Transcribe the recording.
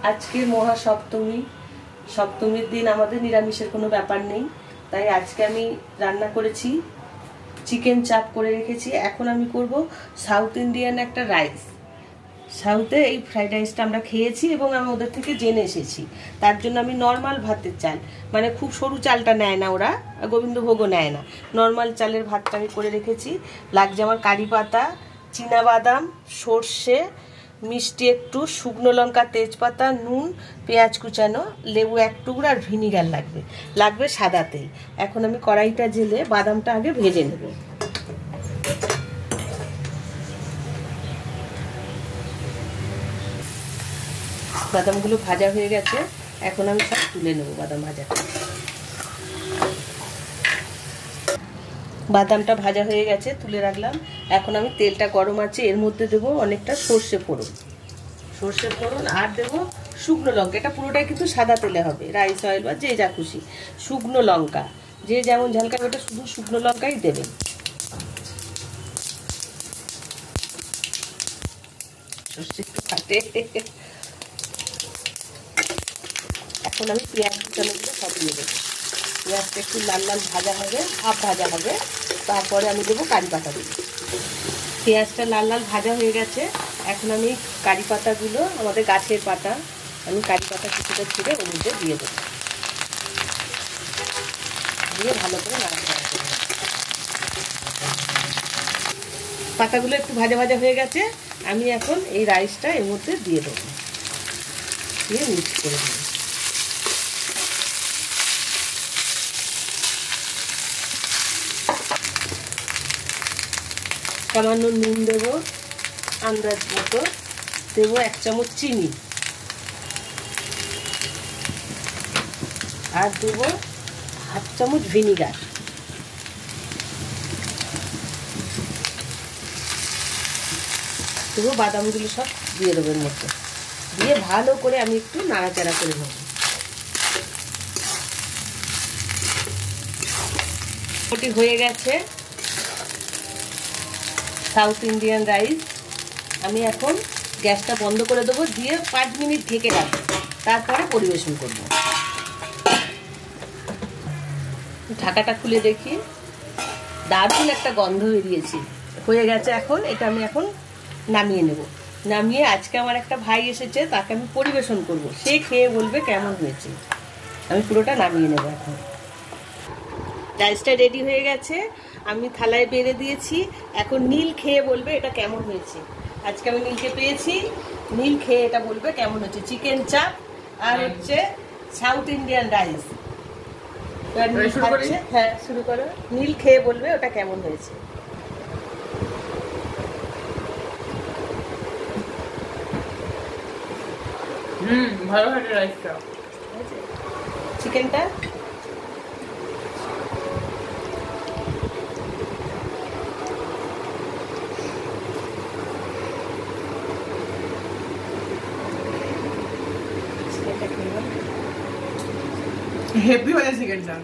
আজকে মহাসপ্তমী, সপ্তমীর দিন আমাদের নিরামিষের কোনো ব্যাপার নেই, তাই আজকে আমি রান্না করেছি চিকেন চাপ করে রেখেছি। এখন আমি করব সাউথ ইন্ডিয়ান একটা রাইস। সাউথে এই ফ্রাইড রাইসটা আমরা খেয়েছি এবং আমি ওদের থেকে জেনে এসেছি। তার জন্য আমি নর্মাল ভাতের চাল, মানে খুব সরু চালটা নেয় না ওরা, গোবিন্দভোগও নেয় না, নর্মাল চালের ভাতটা আমি করে রেখেছি। লাগছে আমার কারি পাতা, চীনাবাদাম, সর্ষে, মিষ্টি একটু, শুকনো লঙ্কা, তেজপাতা, নুন, পেঁয়াজ কুচানো, লেবু এক টুকরো আর ভিনিগার লাগবে সাদা তেল। এখন আমি কড়াইটা জেলে বাদামটা আগে ভেজে নেব। বাদামগুলো ভাজা হয়ে গেছে, এখন আমি সব তুলে নেব। বাদাম ভাজাটা, বাদামটা ভাজা হয়ে গেছে, তুলে রাখলাম। এখন আমি তেলটা গরম আছে, এর মধ্যে দেবো অনেকটা সর্ষে ফোড়ন আর দেবো শুকনো লঙ্কা। এটা পুরোটাই কিন্তু সাদা তেলে হবে, রাইস অয়েল বা যে যা খুশি। শুকনো লঙ্কা, যে যেমন ঝাল খাবে ওটা শুধু শুকনো লঙ্কাই দেবেন। সর্ষে একটু ফাটে। এখন আমি পেঁয়াজ কুচানোগুলো সব দিয়ে দেবো। পেঁয়াজটা একটু লাল লাল ভাজা হবে, হাফ ভাজা হবে, তারপরে আমি দেবো কারি পাতা দেবো। পেঁয়াজটা লাল লাল ভাজা হয়ে গেছে, এখন আমি কারি পাতাগুলো, আমাদের গাছের পাতা, আমি কারি পাতা কিছুটা ছিঁড়ে ওর মধ্যে দিয়ে দেবো, দিয়ে ভালো করে নাড়াচাড়া করব। পাতাগুলো একটু ভাজা ভাজা হয়ে গেছে, আমি এখন এই রাইসটা এর মধ্যে দিয়ে দেবো, দিয়ে মিক্স করে দেবো। সামান্য নুন দেবো, আন্দাজ মতো দেবো, 1 চামচ চিনি, আর দেবো 1/2 চামচ ভিনিগার। দেবো বাদামগুলো সব দিয়ে দেবো এর মধ্যে, দিয়ে ভালো করে আমি একটু নাড়াচাড়া করে নেব। ওটি হয়ে গেছে সাউথ ইন্ডিয়ান রাইস। আমি এখন গ্যাসটা বন্ধ করে দেবো, দিয়ে 5 মিনিট ঢেকে রাখবো, তারপরে পরিবেশন করব। ঢাকাটা খুলে দেখি, দারুণ একটা গন্ধ বেরিয়েছে, হয়ে গেছে। এখন এটা আমি এখন নামিয়ে নেব। নামিয়ে আজকে আমার একটা ভাই এসেছে, তাকে আমি পরিবেশন করব, সে খেয়ে বলবে কেমন হয়েছে। আমি পুরোটা নামিয়ে নেব। এখন রাইসটা রেডি হয়ে গেছে, আমি থালায় বেড়ে দিয়েছি। এখন নীল খেয়ে বলবে এটা কেমন হয়েছে। আজকে আমি নীলকে পেয়েছি, নীল খেয়ে এটা বলবে কেমন হয়েছে। চিকেন চাপ আর হচ্ছে সাউথ ইন্ডিয়ান রাইস। হ্যাঁ, শুরু করো। নীল খেয়ে বলবে ওটা কেমন হয়েছে। ভালো হয়েছে রাইসটা। চিকেনটা হেভি হয়েছে চিকেনটা।